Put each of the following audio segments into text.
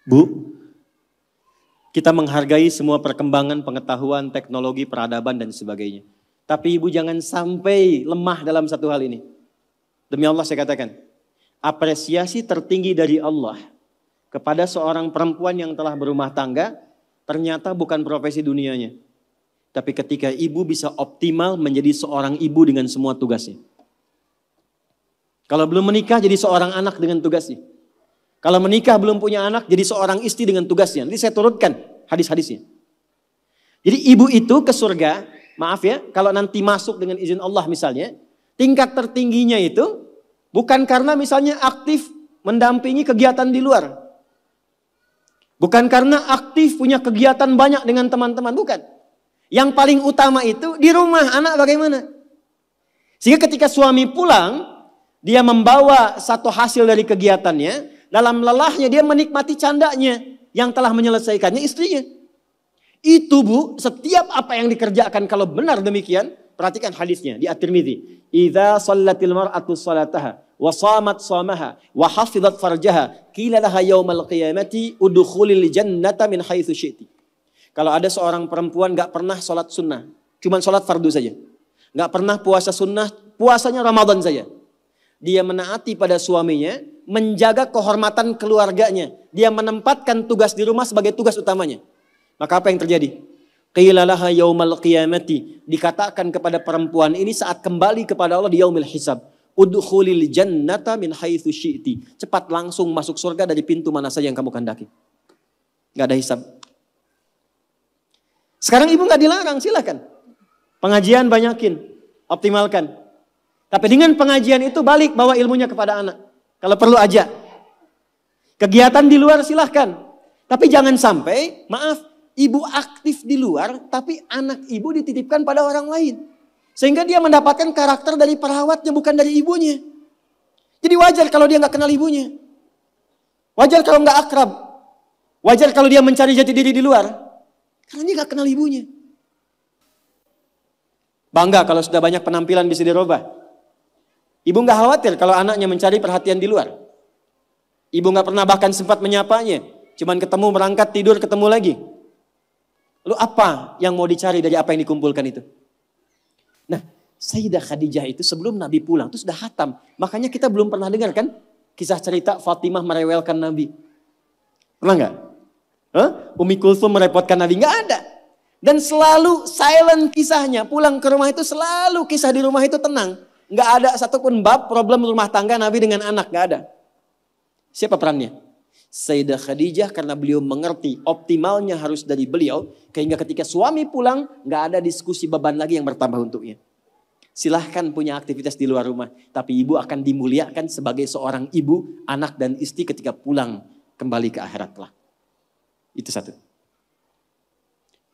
Bu, kita menghargai semua perkembangan pengetahuan, teknologi, peradaban dan sebagainya. Tapi ibu jangan sampai lemah dalam satu hal ini. Demi Allah saya katakan, apresiasi tertinggi dari Allah kepada seorang perempuan yang telah berumah tangga, ternyata bukan profesi dunianya. Tapi ketika ibu bisa optimal menjadi seorang ibu dengan semua tugasnya. Kalau belum menikah jadi seorang anak dengan tugasnya. Kalau menikah belum punya anak jadi seorang istri dengan tugasnya. Nanti saya turutkan hadis-hadisnya. Jadi ibu itu ke surga, maaf ya, kalau nanti masuk dengan izin Allah misalnya, tingkat tertingginya itu bukan karena misalnya aktif mendampingi kegiatan di luar. Bukan karena aktif punya kegiatan banyak dengan teman-teman, bukan. Yang paling utama itu di rumah, anak bagaimana? Sehingga ketika suami pulang, dia membawa satu hasil dari kegiatannya, dalam lelahnya dia menikmati candanya yang telah menyelesaikannya istrinya. Itu bu, setiap apa yang dikerjakan kalau benar demikian, perhatikan hadisnya di At-Tirmidzi. Idza shallatil mar'atu shalataha wa shamat shamaha wa hafizat farjaha qila laha yaumal qiyamati udkhulil jannata min haitsu syi'ti. Kalau ada seorang perempuan enggak pernah salat sunnah, cuma salat fardu saja. Enggak pernah puasa sunnah, puasanya Ramadan saja. Dia menaati pada suaminya, menjaga kehormatan keluarganya. Dia menempatkan tugas di rumah sebagai tugas utamanya. Maka apa yang terjadi? Qila laha yaumal qiyamati. Dikatakan kepada perempuan ini saat kembali kepada Allah di yaumil hisab. Udkhulil jannata min haitsu syi'ti. Cepat langsung masuk surga dari pintu mana saja yang kamu kehendaki. Enggak ada hisab. Sekarang ibu enggak dilarang, silakan. Pengajian banyakin, optimalkan. Tapi dengan pengajian itu balik bawa ilmunya kepada anak. Kalau perlu aja. Kegiatan di luar silahkan. Tapi jangan sampai, maaf, ibu aktif di luar, tapi anak ibu dititipkan pada orang lain. Sehingga dia mendapatkan karakter dari perawatnya, bukan dari ibunya. Jadi wajar kalau dia nggak kenal ibunya. Wajar kalau nggak akrab. Wajar kalau dia mencari jati diri di luar. Karena dia nggak kenal ibunya. Bangga kalau sudah banyak penampilan bisa dirubah. Ibu nggak khawatir kalau anaknya mencari perhatian di luar. Ibu nggak pernah bahkan sempat menyapanya. Cuman ketemu, berangkat, tidur, ketemu lagi. Lalu apa yang mau dicari dari apa yang dikumpulkan itu? Nah, Sayyidah Khadijah itu sebelum Nabi pulang itu sudah khatam. Makanya kita belum pernah dengar kan kisah cerita Fatimah merewelkan Nabi. Pernah nggak? Umi Kulthum merepotkan Nabi? Nggak ada. Dan selalu silent kisahnya. Pulang ke rumah itu selalu kisah di rumah itu tenang. Nggak ada satupun bab problem rumah tangga Nabi dengan anak, nggak ada. Siapa perannya? Sayyidah Khadijah karena beliau mengerti optimalnya harus dari beliau. Sehingga ketika suami pulang nggak ada diskusi beban lagi yang bertambah untuknya. Silahkan punya aktivitas di luar rumah. Tapi ibu akan dimuliakan sebagai seorang ibu, anak dan istri ketika pulang kembali ke akhirat lah. Itu satu.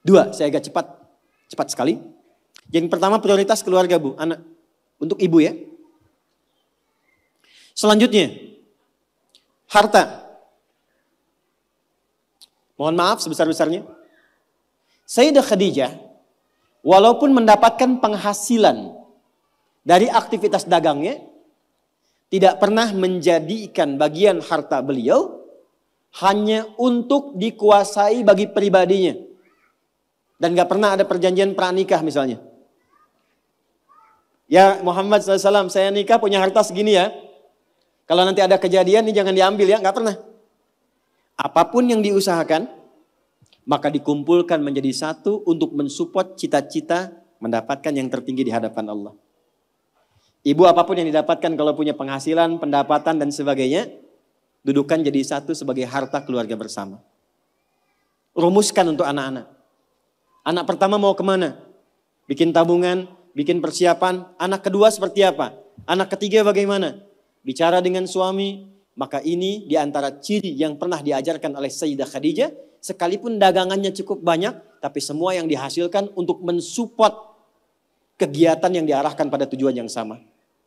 Dua, saya agak cepat sekali. Yang pertama prioritas keluarga bu, anak. Untuk ibu ya. Selanjutnya, harta. Mohon maaf sebesar-besarnya. Sayyidah Khadijah, walaupun mendapatkan penghasilan dari aktivitas dagangnya, tidak pernah menjadikan bagian harta beliau hanya untuk dikuasai bagi pribadinya. Dan gak pernah ada perjanjian pranikah misalnya. Ya Muhammad SAW, saya nikah punya harta segini ya. Kalau nanti ada kejadian ini jangan diambil ya, nggak pernah. Apapun yang diusahakan, maka dikumpulkan menjadi satu untuk mensupport cita-cita mendapatkan yang tertinggi di hadapan Allah. Ibu apapun yang didapatkan kalau punya penghasilan, pendapatan dan sebagainya, dudukan jadi satu sebagai harta keluarga bersama. Rumuskan untuk anak-anak. Anak pertama mau kemana? Bikin tabungan, bikin persiapan. Anak kedua seperti apa? Anak ketiga bagaimana? Bicara dengan suami. Maka ini diantara ciri yang pernah diajarkan oleh Sayyidah Khadijah. Sekalipun dagangannya cukup banyak. Tapi semua yang dihasilkan untuk mensupport kegiatan yang diarahkan pada tujuan yang sama.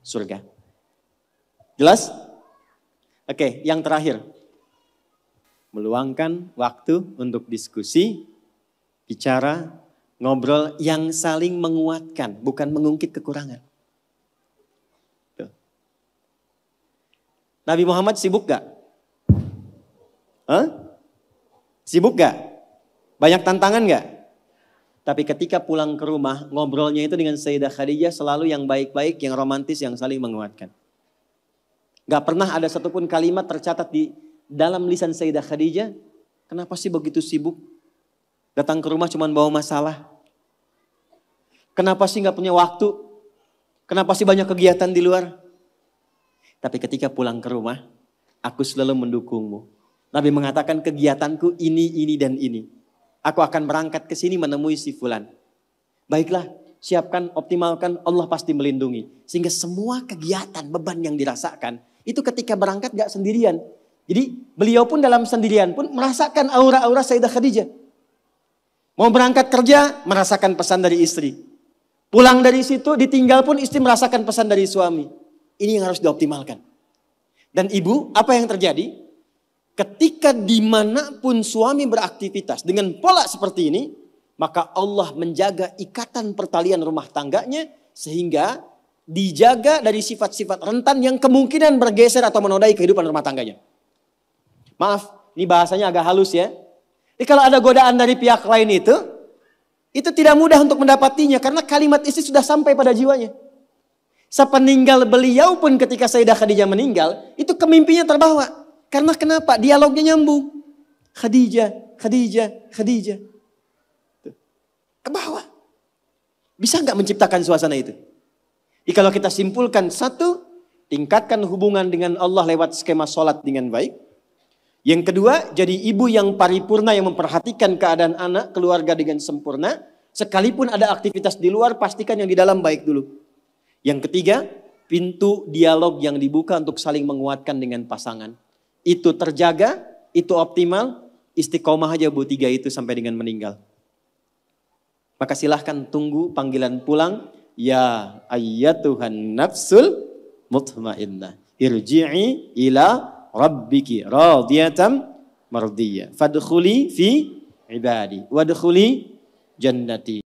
Surga. Jelas? Oke, yang terakhir. Meluangkan waktu untuk diskusi, bicara, ngobrol yang saling menguatkan, bukan mengungkit kekurangan. Tuh. Nabi Muhammad sibuk gak? Sibuk gak? Banyak tantangan gak? Tapi ketika pulang ke rumah, ngobrolnya itu dengan Sayyidah Khadijah selalu yang baik-baik, yang romantis, yang saling menguatkan. Gak pernah ada satupun kalimat tercatat di dalam lisan Sayyidah Khadijah, kenapa sih begitu sibuk? Datang ke rumah cuma bawa masalah. Kenapa sih gak punya waktu? Kenapa sih banyak kegiatan di luar? Tapi ketika pulang ke rumah, aku selalu mendukungmu. Nabi mengatakan kegiatanku ini, dan ini. Aku akan berangkat ke sini menemui si fulan. Baiklah, siapkan, optimalkan, Allah pasti melindungi. Sehingga semua kegiatan, beban yang dirasakan, itu ketika berangkat gak sendirian. Jadi beliau pun dalam sendirian pun merasakan aura-aura Sayyidah Khadijah. Mau berangkat kerja, merasakan pesan dari istri. Pulang dari situ, ditinggal pun istri merasakan pesan dari suami. Ini yang harus dioptimalkan. Dan ibu, apa yang terjadi? Ketika dimanapun suami beraktivitas dengan pola seperti ini, maka Allah menjaga ikatan pertalian rumah tangganya sehingga dijaga dari sifat-sifat rentan yang kemungkinan bergeser atau menodai kehidupan rumah tangganya. Maaf, ini bahasanya agak halus ya. Jadi kalau ada godaan dari pihak lain itu tidak mudah untuk mendapatinya karena kalimat istri sudah sampai pada jiwanya. Sepeninggal beliau pun ketika Sayyidah Khadijah meninggal, itu kemimpinya terbawa. Karena kenapa? Dialognya nyambung. Khadijah. Kebawa. Bisa nggak menciptakan suasana itu? Jadi kalau kita simpulkan satu, tingkatkan hubungan dengan Allah lewat skema sholat dengan baik. Yang kedua, jadi ibu yang paripurna yang memperhatikan keadaan anak, keluarga dengan sempurna. Sekalipun ada aktivitas di luar, pastikan yang di dalam baik dulu. Yang ketiga, pintu dialog yang dibuka untuk saling menguatkan dengan pasangan. Itu terjaga, itu optimal, istiqomah aja Bu 3 itu sampai dengan meninggal. Maka silahkan tunggu panggilan pulang. Ya ayyatuhan nafsul mutmainnah. Irji'i ila rabbiki radiyatan mardiyah. Fadkhuli fi ibadi. Wadkhuli jannati.